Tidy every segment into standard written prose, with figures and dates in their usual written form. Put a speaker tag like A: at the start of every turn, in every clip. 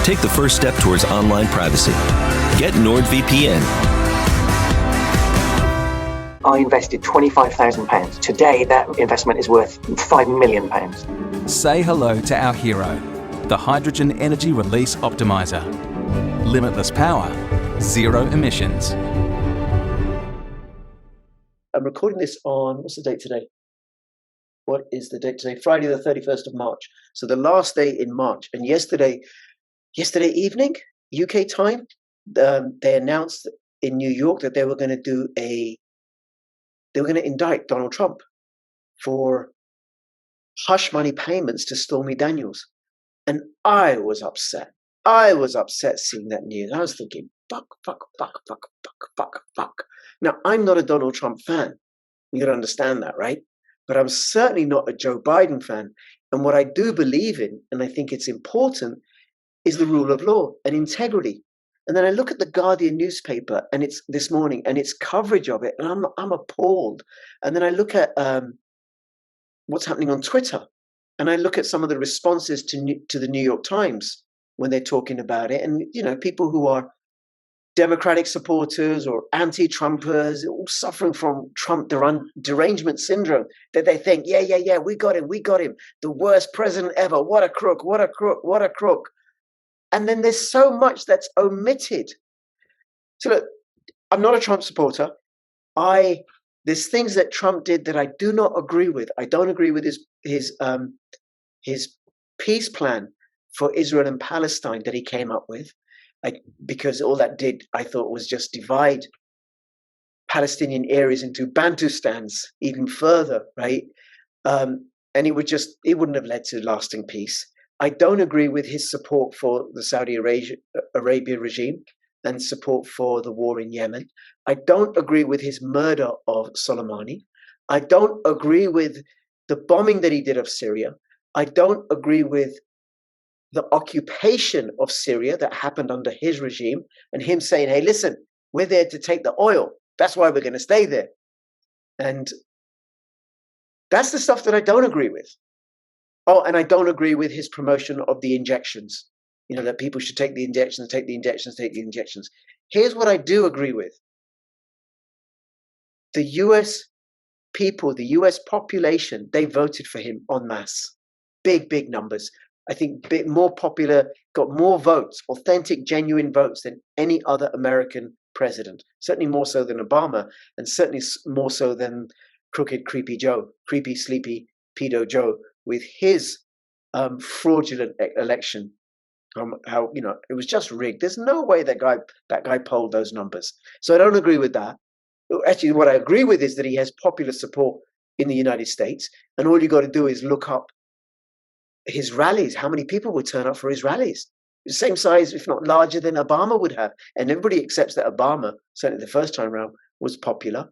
A: Take the first step towards online privacy. Get NordVPN.
B: I invested £25,000. Today, that investment is worth £5 million.
C: Say hello to our hero, the Hydrogen Energy Release Optimizer. Limitless power, zero emissions.
D: I'm recording this on, what's the date today? What is the date today? Friday the 31st of March. So the last day in March. And yesterday evening, UK time, they announced in New York that they were going to indict Donald Trump for hush money payments to Stormy Daniels. And I was upset. I was upset seeing that news. I was thinking, fuck. Now, I'm not a Donald Trump fan. You got to understand that, right? But I'm certainly not a Joe Biden fan. And what I do believe in, and I think it's important, is the rule of law and integrity. And then I look at the Guardian newspaper, and it's this morning, and its coverage of it, and I'm appalled. And then I look at what's happening on Twitter, and I look at some of the responses to the New York Times when they're talking about it, and people who are Democratic supporters or anti-Trumpers, all suffering from Trump derangement syndrome, that they think, yeah, we got him, the worst president ever, what a crook. And then there's so much that's omitted. So look, I'm not a Trump supporter. There's things that Trump did that I do not agree with. I don't agree with his peace plan for Israel and Palestine that he came up with. Because all that did, I thought, was just divide Palestinian areas into Bantustans even further, right? And it wouldn't have led to lasting peace. I don't agree with his support for the Saudi Arabia regime and support for the war in Yemen. I don't agree with his murder of Soleimani. I don't agree with the bombing that he did of Syria. I don't agree with the occupation of Syria that happened under his regime, and him saying, hey, listen, we're there to take the oil. That's why we're going to stay there. And that's the stuff that I don't agree with. Oh, and I don't agree with his promotion of the injections, that people should take the injections. Here's what I do agree with. The US people, the US population, they voted for him en masse. Big numbers. I think more popular, got more votes, authentic, genuine votes than any other American president. Certainly more so than Obama, and certainly more so than crooked, creepy, sleepy, pedo Joe with his fraudulent election. It was just rigged. There's no way that guy polled those numbers. So I don't agree with that. Actually, what I agree with is that he has popular support in the United States, and all you got to do is look up his rallies, how many people would turn up for his rallies. The same size, if not larger, than Obama would have. And everybody accepts that Obama, certainly the first time around, was popular.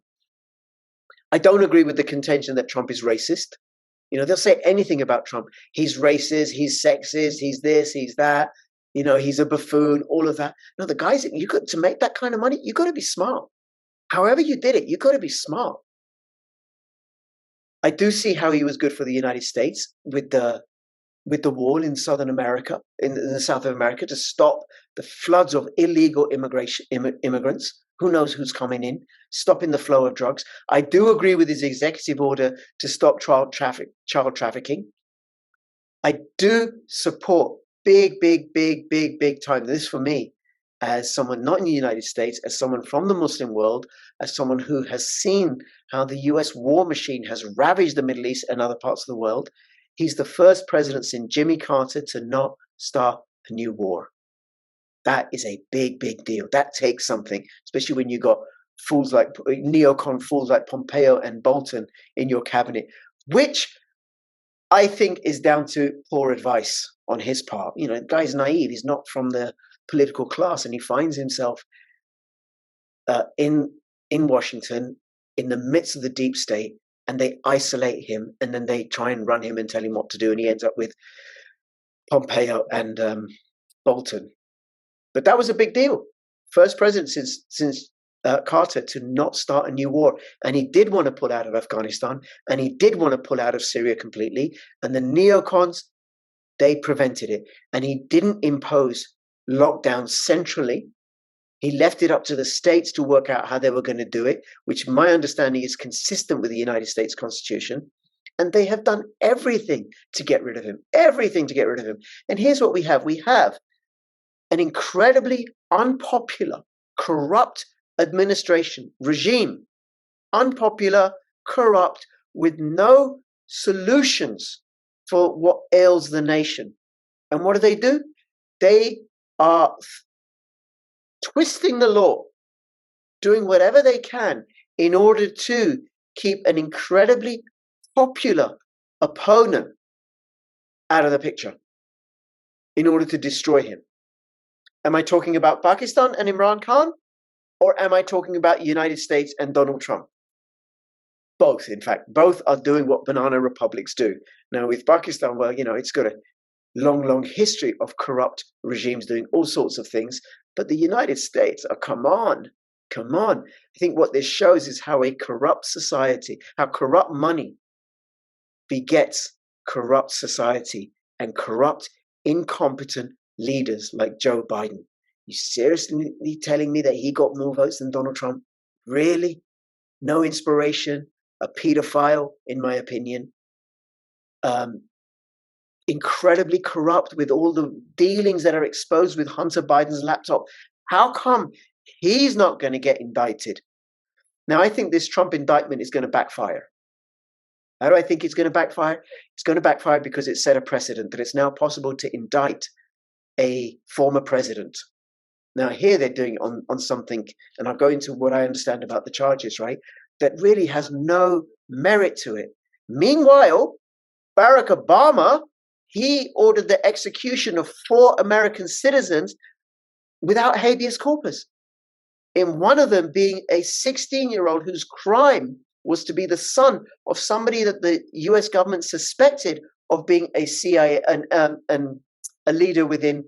D: I don't agree with the contention that Trump is racist. They'll say anything about Trump. He's racist, he's sexist, he's this, he's that, he's a buffoon, all of that. No, the guys, to make that kind of money, you got to be smart. However you did it, you got to be smart. I do see how he was good for the United States with the wall in Southern America, in the South of America, to stop the floods of illegal immigrants. Who knows who's coming in, stopping the flow of drugs. I do agree with his executive order to stop child trafficking. I do support big time. This for me, as someone not in the United States, as someone from the Muslim world, as someone who has seen how the US war machine has ravaged the Middle East and other parts of the world. He's the first president since Jimmy Carter to not start a new war. That is a big deal. That takes something, especially when you got neocon fools like Pompeo and Bolton in your cabinet, which I think is down to poor advice on his part. The guy's naive. He's not from the political class, and he finds himself in Washington in the midst of the deep state, and they isolate him, and then they try and run him and tell him what to do, and he ends up with Pompeo and Bolton. But that was a big deal. First president since Carter to not start a new war. And he did want to pull out of Afghanistan, and he did want to pull out of Syria completely. And the neocons, they prevented it. And he didn't impose locked down centrally. He left it up to the states to work out how they were going to do it, which my understanding is consistent with the United States Constitution. And they have done everything to get rid of him, everything to get rid of him. And here's what we have. We have an incredibly unpopular, corrupt administration, regime, unpopular, corrupt, with no solutions for what ails the nation. And what do? They are twisting the law, doing whatever they can in order to keep an incredibly popular opponent out of the picture, in order to destroy him. Am I talking about Pakistan and Imran Khan, or am I talking about the United States and Donald Trump? Both, in fact. Both are doing what banana republics do. Now, with Pakistan, well, it's got a long history of corrupt regimes doing all sorts of things. But the United States, come on. I think what this shows is how a corrupt society, how corrupt money begets corrupt society and corrupt, incompetent leaders like Joe Biden. You seriously telling me that he got more votes than Donald Trump? Really? No inspiration, a pedophile, in my opinion. Incredibly corrupt, with all the dealings that are exposed with Hunter Biden's laptop. How come he's not going to get indicted? Now, I think this Trump indictment is going to backfire. How do I think it's going to backfire? It's going to backfire because it set a precedent that it's now possible to indict a former president. Now, here they're doing it on something, and I'll go into what I understand about the charges, right, that really has no merit to it. Meanwhile, Barack Obama, he ordered the execution of 4 American citizens without habeas corpus. In one of them being a 16-year-old whose crime was to be the son of somebody that the US government suspected of being a CIA, a leader within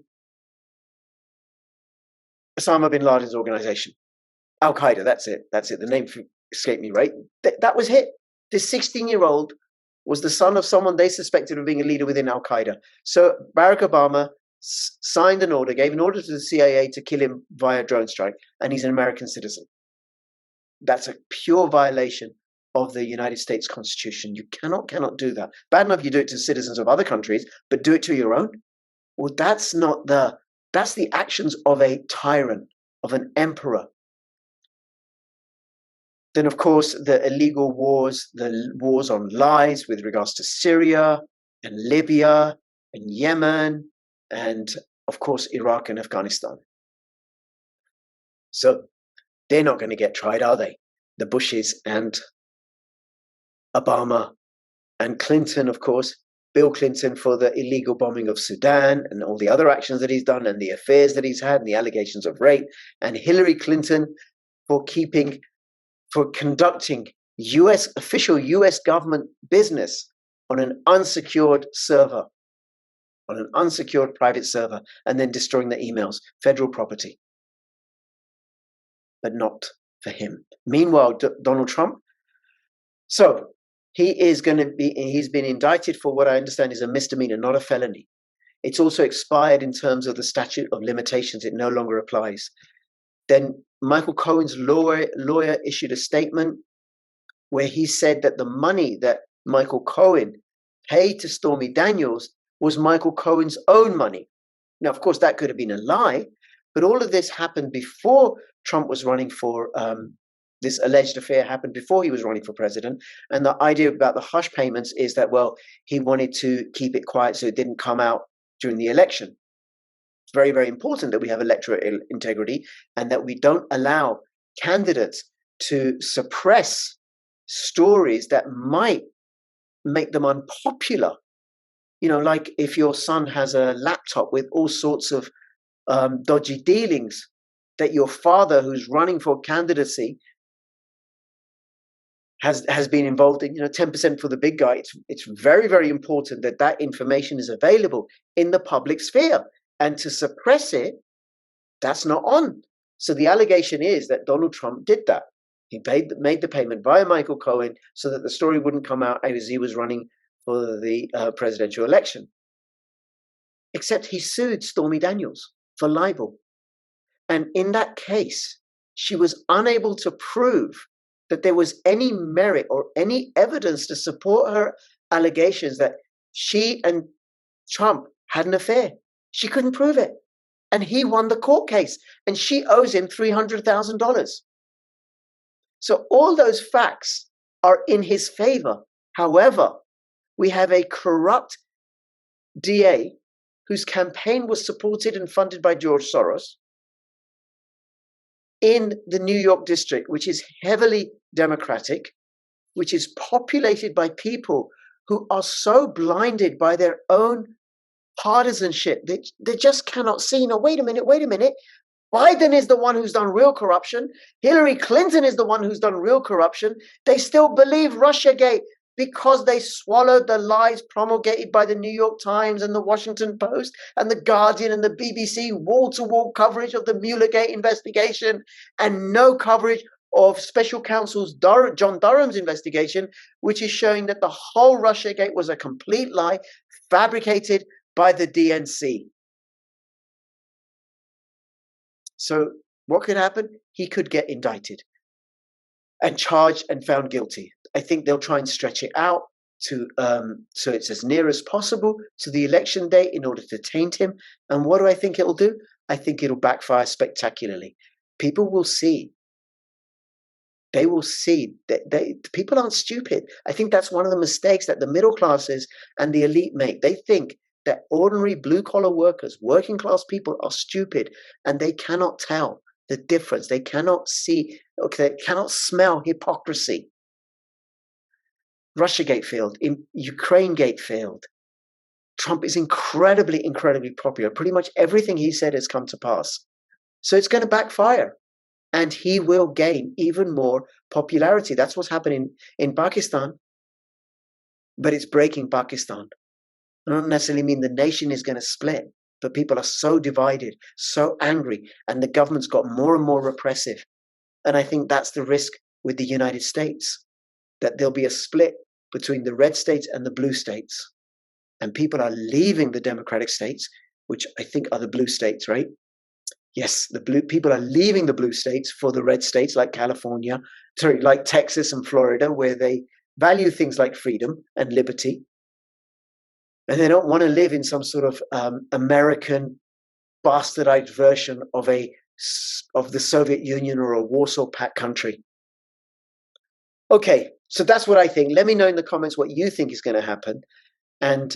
D: Osama bin Laden's organization. Al-Qaeda, that's it. The name escaped me, right? That was it. This 16-year-old was the son of someone they suspected of being a leader within Al-Qaeda. So Barack Obama signed an order, gave an order to the CIA to kill him via drone strike, and he's an American citizen. That's a pure violation of the United States Constitution. You cannot do that. Bad enough you do it to citizens of other countries, but do it to your own? Well, that's the actions of a tyrant, of an emperor. Then, of course, the illegal wars, the wars on lies with regards to Syria and Libya and Yemen and, of course, Iraq and Afghanistan. So they're not going to get tried, are they? The Bushes and Obama and Clinton, of course, Bill Clinton for the illegal bombing of Sudan and all the other actions that he's done and the affairs that he's had and the allegations of rape, and Hillary Clinton for conducting official US government business on an unsecured server, on an unsecured private server, and then destroying the emails, federal property. But not for him. Meanwhile, Donald Trump, so he's been indicted for what I understand is a misdemeanor, not a felony. It's also expired in terms of the statute of limitations. It no longer applies. Then Michael Cohen's lawyer issued a statement where he said that the money that Michael Cohen paid to Stormy Daniels was Michael Cohen's own money. Now, of course, that could have been a lie, but all of this happened before Trump was running for, this alleged affair happened before he was running for president. And the idea about the hush payments is that, well, he wanted to keep it quiet so it didn't come out during the election. It's very, very important that we have electoral integrity and that we don't allow candidates to suppress stories that might make them unpopular. Like if your son has a laptop with all sorts of dodgy dealings that your father, who's running for candidacy, has been involved in, 10% for the big guy. It's very, very important that that information is available in the public sphere. And to suppress it, that's not on. So the allegation is that Donald Trump did that. He made the payment via Michael Cohen so that the story wouldn't come out as he was running for the presidential election. Except he sued Stormy Daniels for libel. And in that case, she was unable to prove that there was any merit or any evidence to support her allegations that she and Trump had an affair. She couldn't prove it. And he won the court case, and she owes him $300,000. So all those facts are in his favor. However, we have a corrupt DA whose campaign was supported and funded by George Soros in the New York district, which is heavily Democratic, which is populated by people who are so blinded by their own partisanship. They just cannot see, no, wait a minute. Biden is the one who's done real corruption. Hillary Clinton is the one who's done real corruption. They still believe Russiagate because they swallowed the lies promulgated by the New York Times and the Washington Post and the Guardian and the BBC, wall-to-wall coverage of the Muellergate investigation and no coverage of Special Counsel's John Durham's investigation, which is showing that the whole Russiagate was a complete lie fabricated by the DNC. So what could happen? He could get indicted and charged and found guilty. I think they'll try and stretch it out to so it's as near as possible to the election date in order to taint him. And what do I think it'll do? I think it'll backfire spectacularly. People will see. They will see that people aren't stupid. I think that's one of the mistakes that the middle classes and the elite make. They think that ordinary blue-collar workers, working-class people are stupid, and they cannot tell the difference. They cannot see, they cannot smell hypocrisy. Russiagate failed. Ukrainegate failed. Trump is incredibly, incredibly popular. Pretty much everything he said has come to pass. So it's going to backfire. And he will gain even more popularity. That's what's happening in Pakistan. But it's breaking Pakistan. I don't necessarily mean the nation is going to split, but people are so divided, so angry, and the government's got more and more repressive. And I think that's the risk with the United States, that there'll be a split between the red states and the blue states. And people are leaving the democratic states, which I think are the blue states, right? Yes, the blue people are leaving the blue states for the red states like like Texas and Florida, where they value things like freedom and liberty. And they don't want to live in some sort of American bastardized version of the Soviet Union or a Warsaw Pact country. Okay, so that's what I think. Let me know in the comments what you think is going to happen. And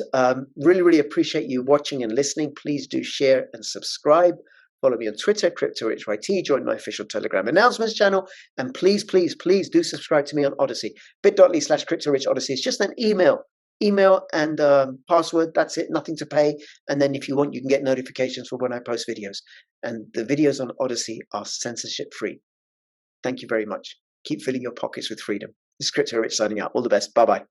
D: really, really appreciate you watching and listening. Please do share and subscribe. Follow me on Twitter, CryptoRichYT. Join my official Telegram announcements channel. And please, please, please do subscribe to me on Odyssey. bit.ly/CryptoRichOdyssey. It's just an email and password. That's it. Nothing to pay. And then if you want, you can get notifications for when I post videos. And the videos on Odyssey are censorship free. Thank you very much. Keep filling your pockets with freedom. This is CryptoRich signing out. All the best. Bye-bye.